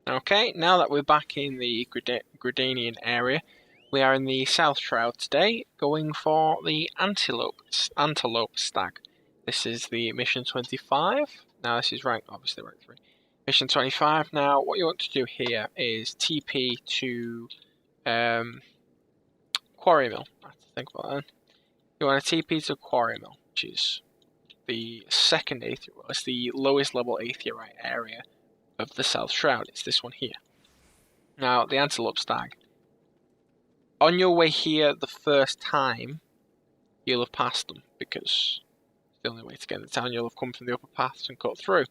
Okay, now that we're back in the Gridanian area, we are in the South Shroud today, going for the Antelope Stag. This is the mission 25. Now this is obviously rank 3. Mission 25. Now what you want to do here is TP to Quarry Mill. I have to think about that. You want to TP to Quarry Mill, which is the second aetherite. Well, it's the lowest level aetherite area of the South Shroud. It's this one here. Now, the Antelope Stag. On your way here the first time, you'll have passed them, because it's the only way to get into town. You'll have come from the upper paths and cut through.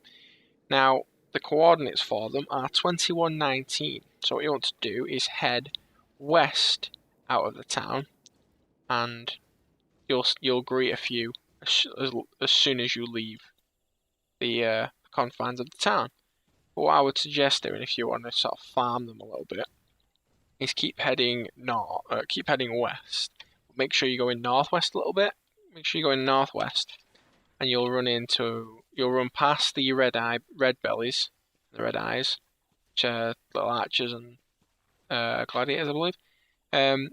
Now, the coordinates for them are 2119. So what you want to do is head west out of the town, and you'll greet a few as soon as you leave the confines of the town. But what I would suggest doing, if you want to sort of farm them a little bit, is keep heading west. Make sure you go in northwest a little bit. Make sure you go in northwest, and you'll run past the red bellies, the red eyes, which are little archers and gladiators, I believe. And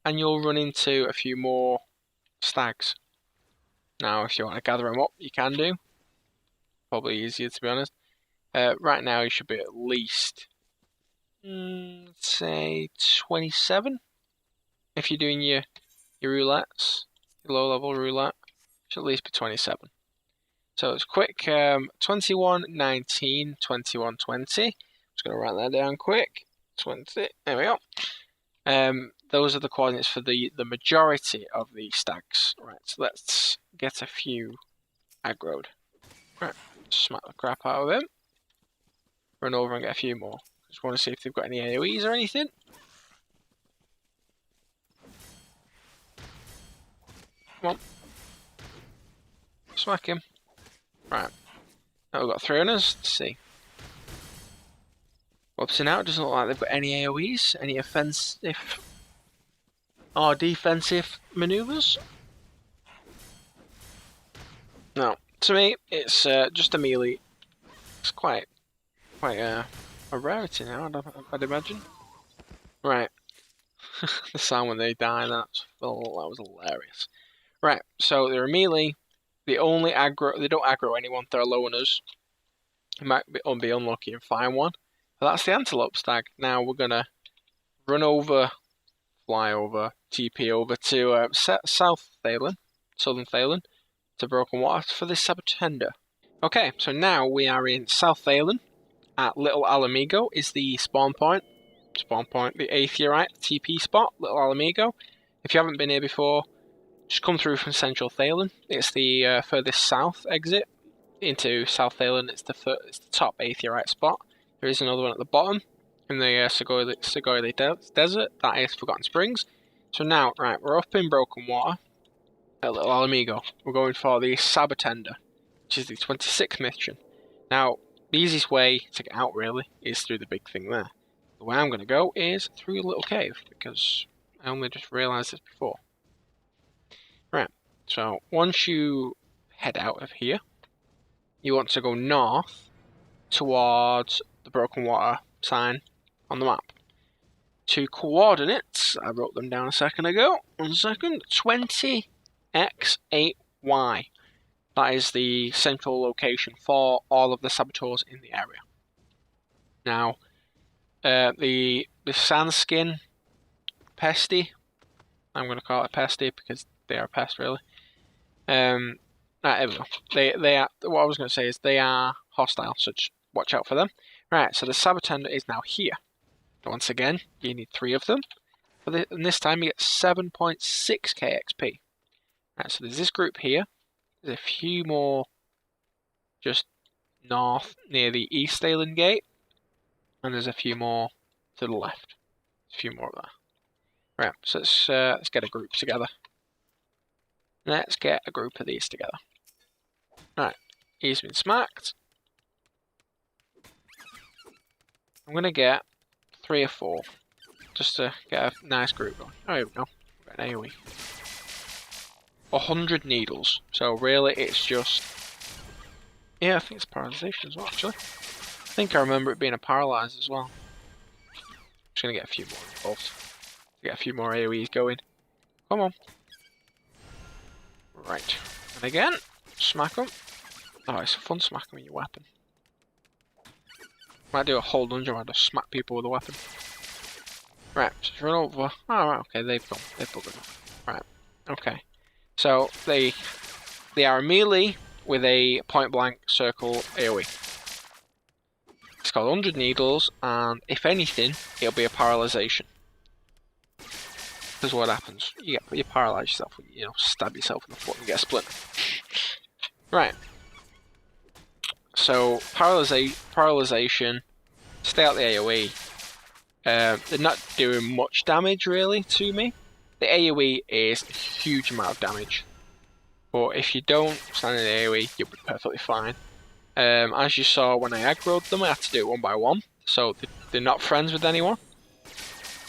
you'll run into a few more stags. Now, if you want to gather them up, you can do. Probably easier, to be honest. Right now, you should be at least, say, 27. If you're doing your roulettes, your low-level roulette, it should at least be 27. So it's quick. 2119, 2120. Just going to write that down quick. 20. There we go. Those are the coordinates for the majority of the stags. Right, so let's get a few aggroed. Right, smack the crap out of him. Run over and get a few more. Just want to see if they've got any AoEs or anything. Come on. Smack him. Right. Now we've got 3 on us. Let's see. Up to now, it doesn't look like they've got any AoEs, any offensive or defensive maneuvers. No. To me, it's just a melee. It's quite a rarity now, I'd imagine. Right. The sound when they die, that was hilarious. Right, so they're a melee. They don't aggro anyone, they're low on us. You might be unlucky and find one. But that's the Antelope Stag. Now we're gonna fly over, TP over to Southern Thalen, to Broken Water for this Sabatender. Okay, so now we are in South Thalen. At Little Alamigo is the spawn point, the aetherite TP spot, Little Alamigo. If you haven't been here before, just come through from Central Thalen. It's the furthest south exit into South Thalen. It's the top aetherite spot. There is another one at the bottom in the Segoyle Desert. That is Forgotten Springs. So now, right, we're up in Broken Water at Little Alamigo. We're going for the Sabatender, which is the 26th mission. Now, the easiest way to get out, really, is through the big thing there. The way I'm going to go is through a little cave, because I only just realised this before. Right, so once you head out of here, you want to go north towards the Broken Water sign on the map. 2 coordinates, I wrote them down a second ago. 1 second, 20x8y. That is the central location for all of the saboteurs in the area. Now, the Sandskin Pesty, I'm going to call it Pesty because they are a pest, really. Right, there we go. They are. What I was going to say is they are hostile, so just watch out for them. Right, so the Sabatender is now here. Once again, you need 3 of them. And this time you get 7.6k XP. Right, so there's this group here. There's a few more just north near the East Thalen Gate, and there's a few more to the left. There's a few more there. Right, so let's get a group together. Let's get a group of these together. Right, he's been smacked. I'm gonna get 3 or 4 just to get a nice group going. Oh, here we go. Got an AoE. 100 needles. So really, it's just, yeah, I think it's paralyzation as well, actually. think I remember it being a paralyze as well. Just gonna get a few more involved. Get a few more AoEs going. Come on. Right. And again, smack them. Oh, it's fun smacking with your weapon. Might do a whole dungeon where I just smack people with a weapon. Right, just run over. Oh, right, okay, they've gone. They've buggered off. Right, okay. So, they are a melee with a point-blank circle AoE. It's called 100 Needles, and if anything, it'll be a paralysation. Because what happens? You paralyse yourself, you know, stab yourself in the foot and get a splinter. Right. So, paralysation, stay out the AoE. They're not doing much damage really to me. The AoE is a huge amount of damage. But if you don't stand in the AoE, you'll be perfectly fine. As you saw when I aggroed them, I had to do it one by one. So they're not friends with anyone.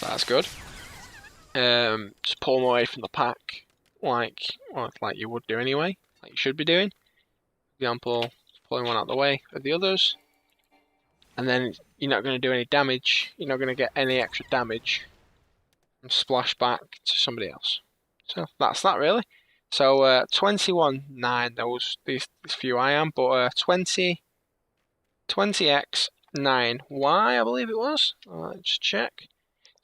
That's good. Just pull them away from the pack, like you would do anyway, like you should be doing. For example, pulling one out of the way of the others, and then you're not going to do any damage. You're not going to get any extra damage, and splash back to somebody else. So that's that really. So 21-9. These few I am, but 20x9y I believe it was. Let's check.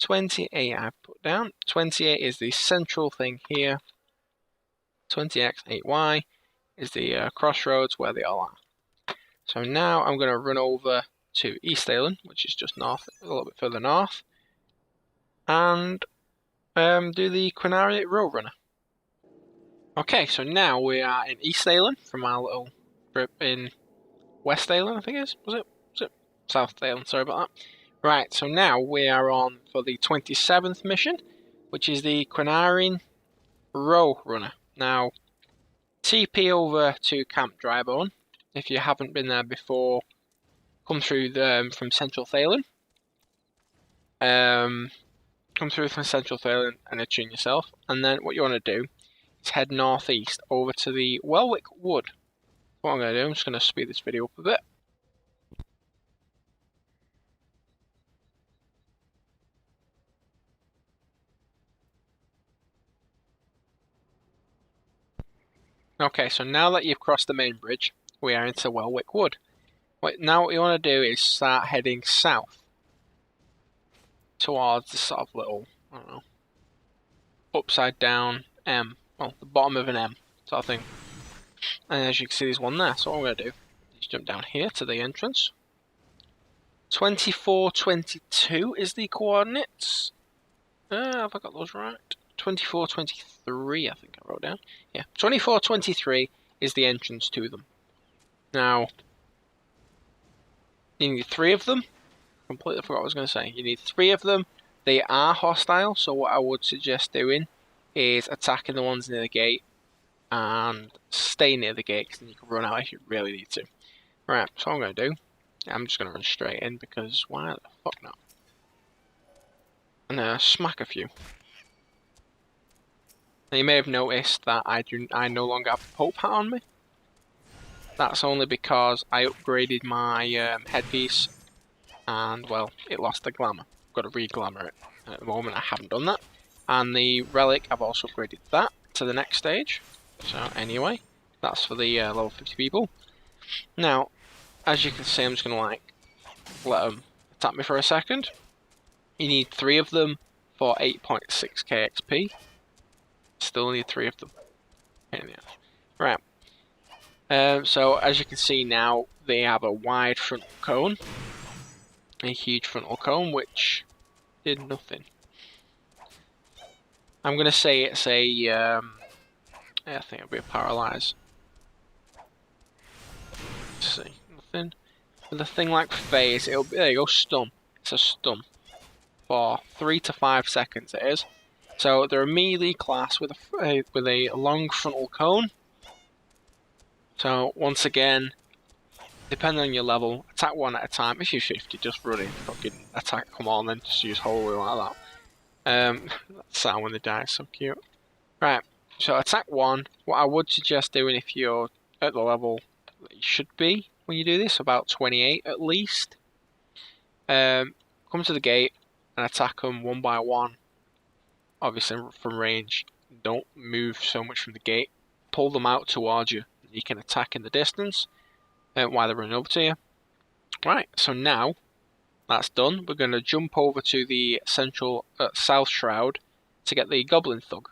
28 I've put down. 28 is the central thing here. 20x8y is the crossroads where they all are. So now I'm going to run over to East Aylen, which is just north, a little bit further north, and do the Quinari Roadrunner. Okay, so now we are in East Aylen from our little trip in West Aylen, I think it is. Was it South Aylen? Sorry about that. Right, so now we are on for the 27th mission, which is the Quinari Roadrunner. Now, TP over to Camp Drybone. If you haven't been there before, come through from Central Thaylen. Come through from Central Thaylen and attune yourself. And then what you want to do is head northeast over to the Welwick Wood. What I'm going to do, I'm just going to speed this video up a bit. Okay, so now that you've crossed the main bridge, we are into Welwick Wood. Now what you want to do is start heading south towards the sort of little, I don't know, upside down M, well, the bottom of an M sort of thing. And as you can see, there's one there. So what I'm going to do is jump down here to the entrance. 2422 is the coordinates. Have I got those right? 2423, I think I wrote down. Yeah, 2423 is the entrance to them. Now, you need 3 of them. Completely forgot what I was going to say. You need 3 of them. They are hostile, so what I would suggest doing is attacking the ones near the gate and stay near the gate, because then you can run out if you really need to. Right, so what I'm going to do, I'm just going to run straight in, because why the fuck not? And smack a few. Now you may have noticed that I no longer have the Pope hat on me. That's only because I upgraded my headpiece, and well, it lost the glamour. I've got to re-glamour it. At the moment I haven't done that. And the relic, I've also upgraded that to the next stage. So anyway, that's for the level 50 people. Now, as you can see, I'm just going to let them attack me for a second. You need 3 of them for 8.6k XP. Still need 3 of them. Right. So as you can see now, they have a wide frontal cone. A huge frontal cone, which did nothing. I'm going to say it's a... I think it'll be a paralyze. Let's see, nothing. With a thing like phase, it'll be, there you go, stun. It's a stun. For 3 to 5 seconds it is. So they're a melee class with a long frontal cone. So once again, depending on your level, attack 1 at a time. If you're 50, just run in, fucking attack, come on then, just use whole wheel like that. That sound when they die is so cute. Right. So attack 1, what I would suggest doing if you're at the level that you should be, when you do this, about 28 at least. Come to the gate and attack them one by one. Obviously from range. Don't move so much from the gate. Pull them out towards you. You can attack in the distance while they're running over to you. Right, so now that's done. We're going to jump over to the central south shroud to get the Goblin Thug.